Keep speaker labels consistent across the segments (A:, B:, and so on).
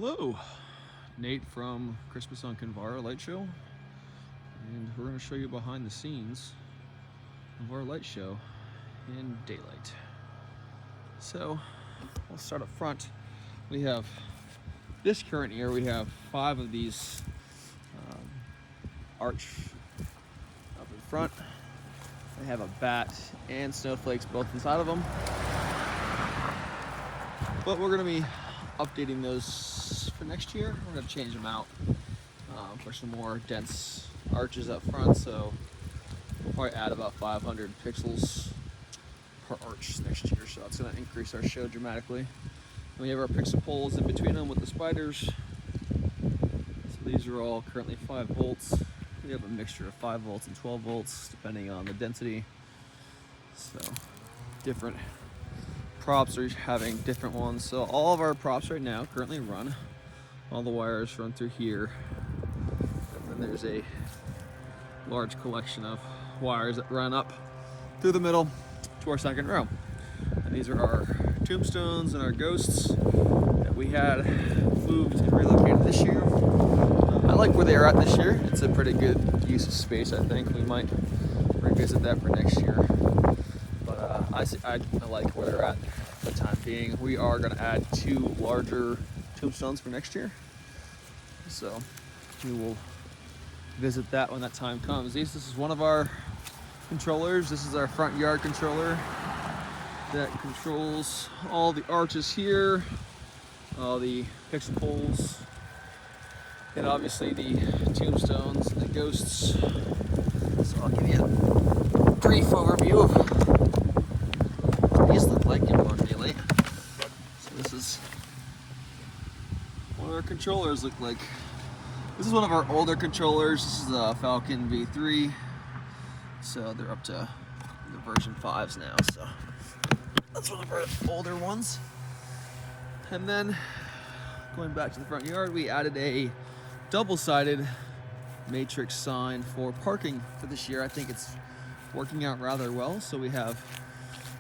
A: Hello, Nate from Christmas on Kinvara light show, and we're going to show you behind the scenes of our light show in daylight. So we'll start up front. We have this current year we have 5 of these arch up in front. They have a bat and snowflakes both inside of them, but we're going to be updating those for next year. We're going to change them out for some more dense arches up front, so we'll probably add about 500 pixels per arch next year, so that's going to increase our show dramatically. And we have our pixel poles in between them with the spiders. So these are all currently 5 volts. We have a mixture of 5 volts and 12 volts depending on the density. So different props are having different ones. So all of our props right now currently run. All the wires run through here. And then there's a large collection of wires that run up through the middle to our second row. And these are our tombstones and our ghosts that we had moved and relocated this year. I like where they are at this year. It's a pretty good use of space, I think. We might revisit that for next year. But I like where they're at for the time being. We are going to add 2 larger tombstones for next year. So we will visit that when that time comes. This is one of our controllers. This is our front yard controller that controls all the arches here, all the pixel poles, and obviously the tombstones and the ghosts. So I'll give you a brief overview of what these look like in more daylight. So this is what our controllers look like. This is one of our older controllers. This is a Falcon V3. So they're up to the version 5s now. So that's one of our older ones. And then going back to the front yard, we added a double-sided matrix sign for parking for this year. I think it's working out rather well. So we have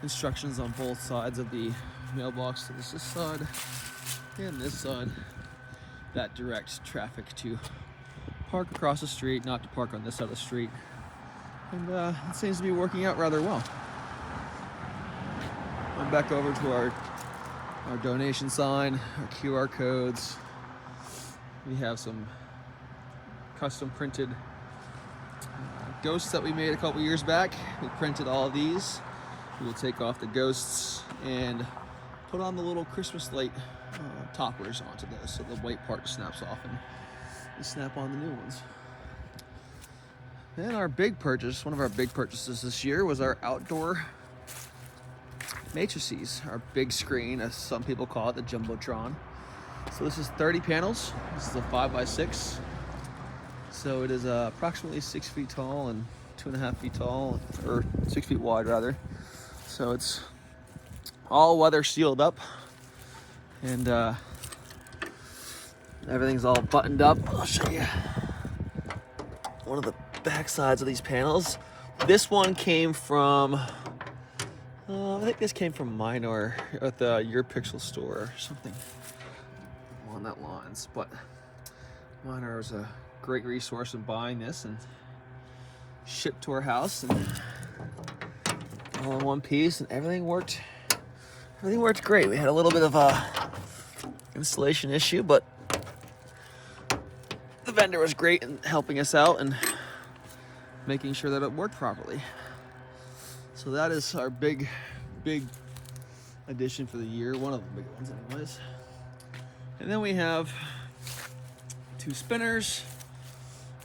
A: instructions on both sides of the mailbox. So this side and this side that direct traffic to park across the street, not to park on this side of the street. And it seems to be working out rather well. Going back over to our donation sign, our QR codes. We have some custom printed ghosts that we made a couple years back. We printed all of these. We will take off the ghosts and put on the little Christmas light toppers onto those, so the white part snaps off and we snap on the new ones. And our big purchase, one of our big purchases this year, was our outdoor matrices, our big screen, as some people call it, the Jumbotron. So this is 30 panels. This is a 5x6. So it is approximately 6 feet tall and 2.5 feet tall, or 6 feet wide rather. So it's all weather sealed up, and everything's all buttoned up. I'll show you one of the back sides of these panels. This one came from I think this came from Minor at the Your Pixel store or something along that lines. But Minor was a great resource in buying this and shipped to our house, and all in one piece, and everything worked great. We had a little bit of a installation issue, but the vendor was great in helping us out and making sure that it worked properly. So that is our big addition for the year, one of the big ones anyways. And then we have 2 spinners.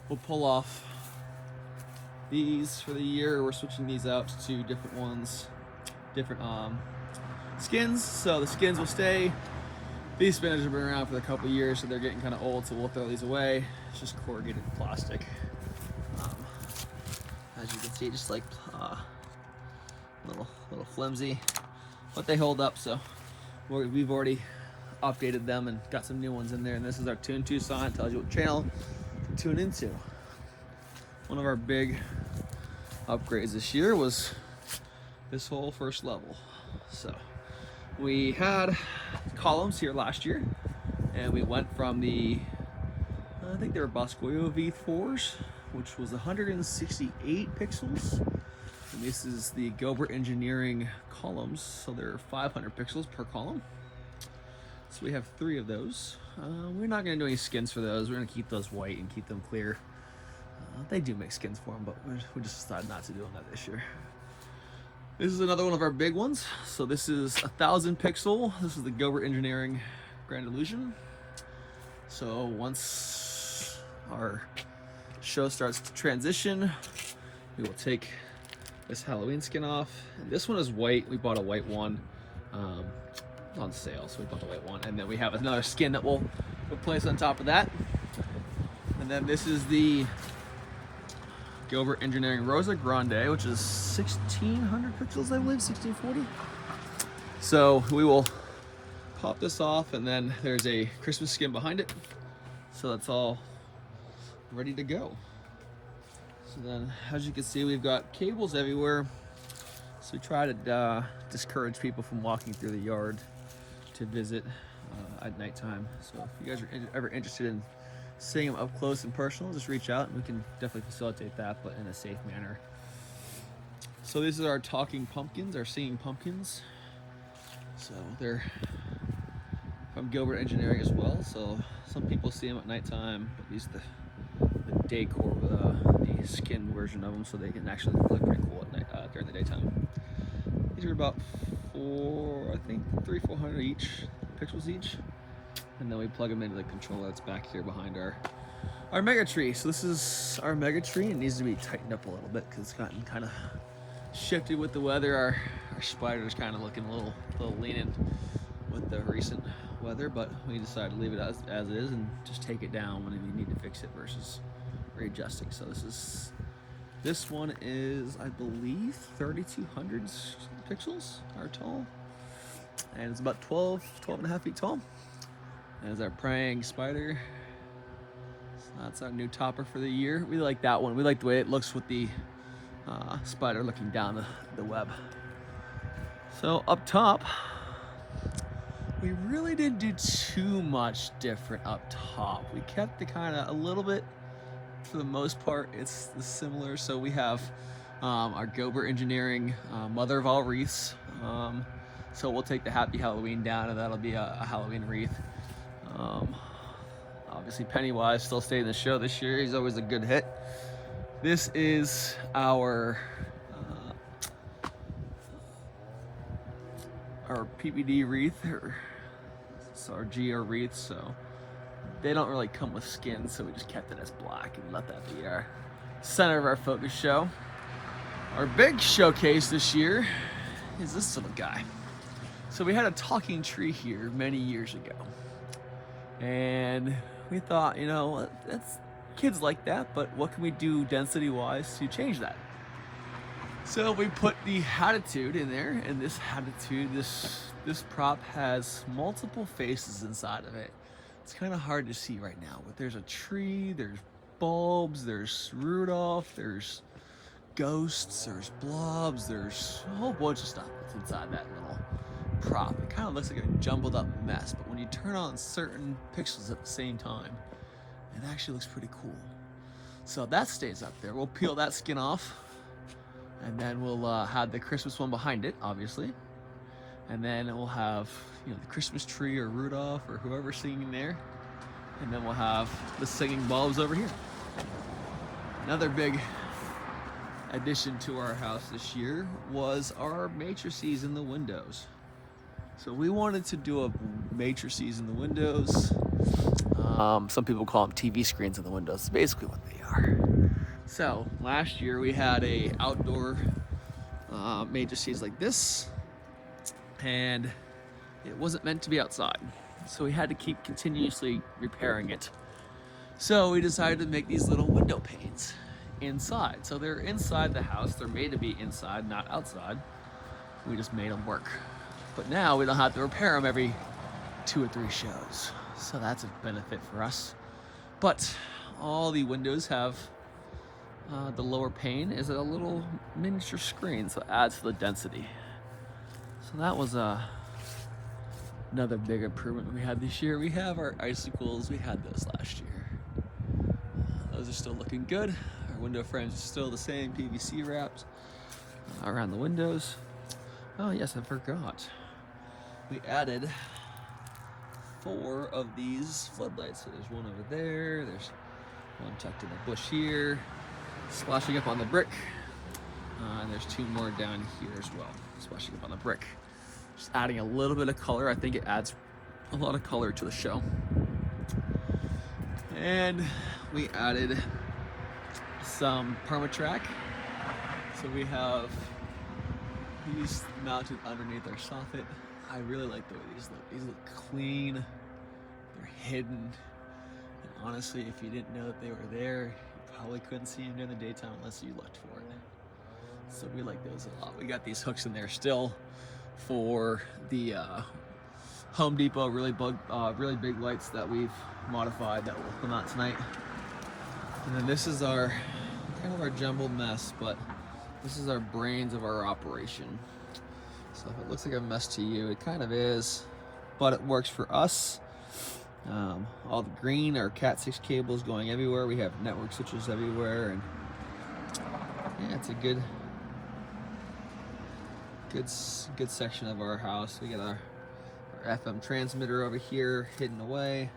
A: We'll pull off these for the year. We're switching these out to 2 different ones, different skins. So the skins will stay. These spinners have been around for a couple years, so they're getting kind of old, so we'll throw these away. It's just corrugated plastic. As you can see, just like little flimsy, but they hold up. So we've already updated them and got some new ones in there. And this is our Tune To sign. Tells you what channel to tune into. One of our big upgrades this year was this whole first level. So we had columns here last year. And we went from the, I think they were Boscoyo V4s, which was 168 pixels. And this is the Gilbert Engineering columns, so they're 500 pixels per column. So we have 3 of those. We're not going to do any skins for those. We're going to keep those white and keep them clear. They do make skins for them, but we just decided not to do them this year. This is another one of our big ones. So this is 1,000 pixel. This is the Gilbert Engineering Grand Illusion. So once our show starts to transition, we will take this Halloween skin off. And this one is white. We bought a white one on sale, so we bought the white one. And then we have another skin that we'll place on top of that. And then this is the Gilbert Engineering Rosa Grande, which is 1,600 pixels, I believe, 1,640. So we will pop this off, and then there's a Christmas skin behind it. So that's all ready to go. So then, as you can see, we've got cables everywhere. So we try to discourage people from walking through the yard to visit at nighttime. So if you guys are ever interested in seeing them up close and personal, just reach out and we can definitely facilitate that, but in a safe manner. So these are our talking pumpkins, our singing pumpkins. So they're from Gilbert Engineering as well. So some people see them at nighttime, but these are the decor, the skin version of them, so they can actually look pretty cool at night, during the daytime. These are about 300-400 each, pixels each. And then we plug them into the controller that's back here behind our mega tree. So this is our mega tree. It needs to be tightened up a little bit because it's gotten kind of shifted with the weather. Our spider's kind of looking a little leaning with the recent weather, but we decided to leave it as it is and just take it down when we need to fix it versus readjusting. So this one is, I believe, 3,200 pixels are tall, and it's about 12 and a half feet tall. There's our praying spider. So that's our new topper for the year. We like that one. We like the way it looks with the spider looking down the web. So up top, we really didn't do too much different up top. We kept the kind of a little bit, for the most part, it's similar. So we have our Gilbert Engineering Mother of All Wreaths. So we'll take the Happy Halloween down, and that'll be a Halloween wreath. Obviously Pennywise still staying in the show this year. He's always a good hit. This is our PBD wreath, or our GR wreath. So they don't really come with skin, so we just kept it as black and let that be our center of our focus show. Our big showcase this year is this little guy. So we had a talking tree here many years ago, and we thought, you know, that's kids like that, but what can we do density wise to change that? So we put the Hatitude in there, and this Hatitude, this prop has multiple faces inside of it. It's kind of hard to see right now, but there's a tree, there's bulbs, there's Rudolph, there's ghosts, there's blobs, there's a whole bunch of stuff that's inside that little prop. It kind of looks like a jumbled up mess, but when you turn on certain pixels at the same time, it actually looks pretty cool. So that stays up there. We'll peel that skin off, and then we'll have the Christmas one behind it, obviously. And then we'll have, you know, the Christmas tree or Rudolph or whoever's singing there. And then we'll have the singing bulbs over here. Another big addition to our house this year was our matrices in the windows. So we wanted to do a matrices in the windows. Some people call them TV screens in the windows. It's basically what they are. So last year we had a outdoor matrices like this, and it wasn't meant to be outside. So we had to keep continuously repairing it. So we decided to make these little window panes inside. So they're inside the house. They're made to be inside, not outside. We just made them work. But now we don't have to repair them every 2 or 3 shows. So that's a benefit for us. But all the windows have the lower pane is a little miniature screen, so it adds to the density. So that was Another big improvement we had this year, we have our icicles. We had those last year. Those are still looking good. Our window frames are still the same, PVC wrapped around the windows. Oh yes, I forgot. We added 4 of these floodlights. So there's one over there, there's one tucked in the bush here, splashing up on the brick, and there's 2 more down here as well, splashing up on the brick. Just adding a little bit of color. I think it adds a lot of color to the show. And we added some permatrack. So we have these mounted underneath our soffit. I really like the way these look. These look clean, they're hidden. And honestly, if you didn't know that they were there, you probably couldn't see them during the daytime unless you looked for it. So we like those a lot. We got these hooks in there still for the Home Depot really big lights that we've modified that will come out tonight. And then this is our kind of our jumbled mess, but this is our brains of our operation. So if it looks like a mess to you, it kind of is, but it works for us. All the green are Cat 6 cables going everywhere. We have network switches everywhere, and yeah, it's a good section of our house. We got our FM transmitter over here hidden away.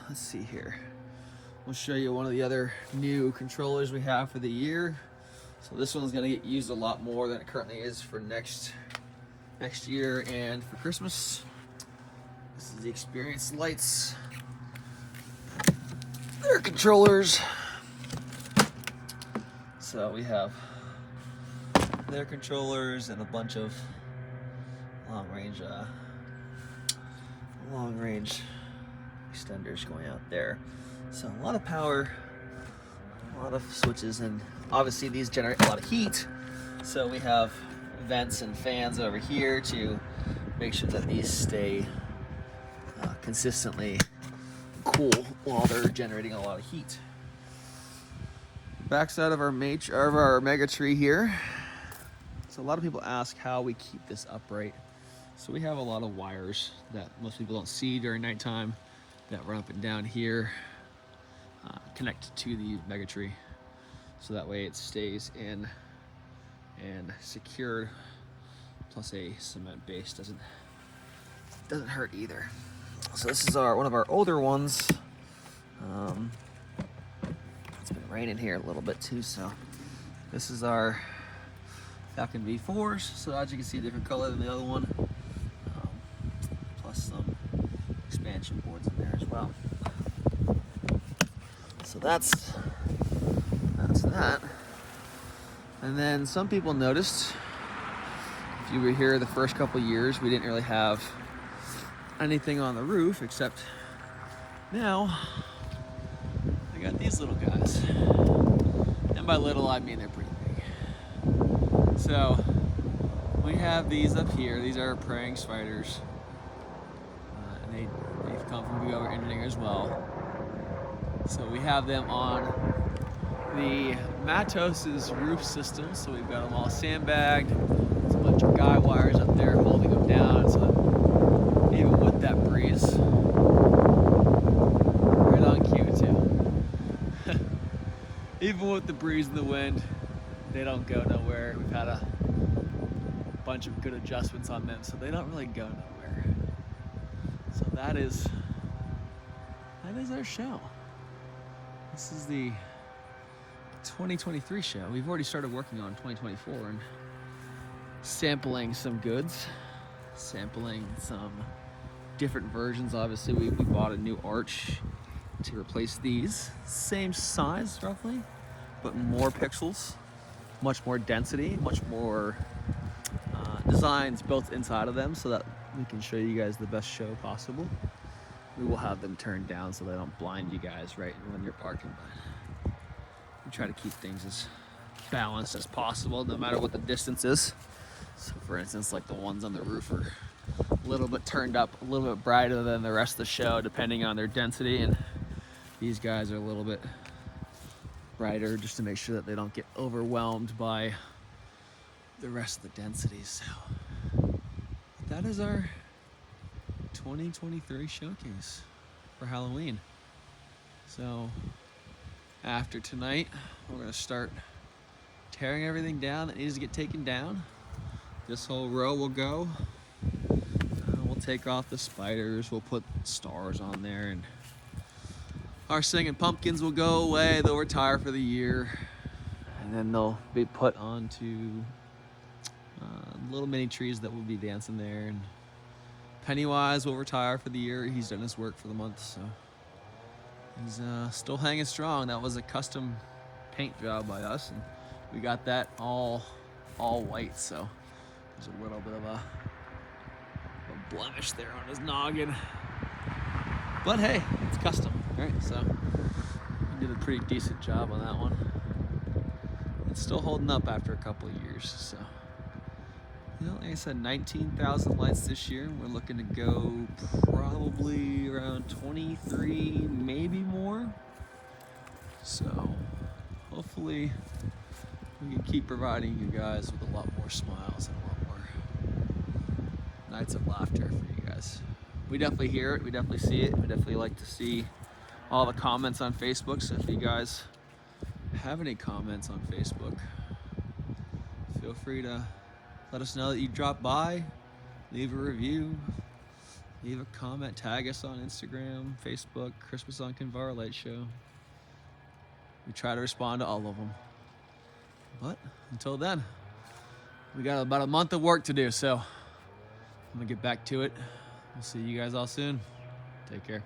A: Let's see here. We'll show you one of the other new controllers we have for the year. So this one's gonna get used a lot more than it currently is for next year and for Christmas. This is the Experience lights. They're controllers. So we have their controllers and a bunch of long range extenders going out there. So a lot of power, a lot of switches, and obviously these generate a lot of heat. So we have vents and fans over here to make sure that these stay consistently cool while they're generating a lot of heat. Backside of our mega tree here. So a lot of people ask how we keep this upright. So we have a lot of wires that most people don't see during nighttime that run up and down here, connected to the mega tree. So that way it stays in and secured. Plus a cement base doesn't hurt either. So this is one of our older ones. It's been raining here a little bit too, so this is our Falcon V4s. So as you can see, a different color than the other one. Plus some expansion boards in there as well. So that's that. And then some people noticed, if you were here the first couple years, we didn't really have anything on the roof, except now I got these little guys. And by little, I mean they're pretty big. So we have these up here. These are praying spiders. And they've come from Go Engineering as well. So we have them on the Matos's roof system. So we've got them all sandbagged. There's a bunch of guy wires up there holding them down. So that even with that breeze, right on cue too. Even with the breeze and the wind, they don't go nowhere. We've had a bunch of good adjustments on them, so they don't really go nowhere. So that is our show. This is the 2023 show. We've already started working on 2024 and sampling some goods, sampling some different versions. Obviously, we bought a new arch to replace these. Same size, roughly, but more pixels, much more density, much more designs built inside of them so that we can show you guys the best show possible. We will have them turned down so they don't blind you guys right when you're parking, but we try to keep things as balanced as possible no matter what the distance is. So for instance, like the ones on the roof are a little bit turned up, a little bit brighter than the rest of the show depending on their density, and these guys are a little bit brighter just to make sure that they don't get overwhelmed by the rest of the densities. So that is our 2023 showcase for Halloween. So after tonight, we're gonna start tearing everything down that needs to get taken down. This whole row will go. We'll take off the spiders, we'll put stars on there, and our singing pumpkins will go away. They'll retire for the year, and then they'll be put onto little mini trees that will be dancing there. And Pennywise will retire for the year. He's done his work for the month, so he's still hanging strong. That was a custom paint job by us, and we got that all white, so there's a little bit of a blemish there on his noggin. But hey, it's custom, right? So we did a pretty decent job on that one. It's still holding up after a couple of years, so. You know, like I said, 19,000 lights this year. We're looking to go probably around 23, maybe more. So hopefully we can keep providing you guys with a lot more smiles and a lot more nights of laughter for you guys. We definitely hear it, we definitely see it. We definitely like to see all the comments on Facebook. So if you guys have any comments on Facebook, feel free to let us know that you dropped by, leave a review, leave a comment, tag us on Instagram, Facebook, Christmas on Kinvara Light Show. We try to respond to all of them. But until then, we got about a month of work to do, so I'm gonna get back to it. We'll see you guys all soon. Take care.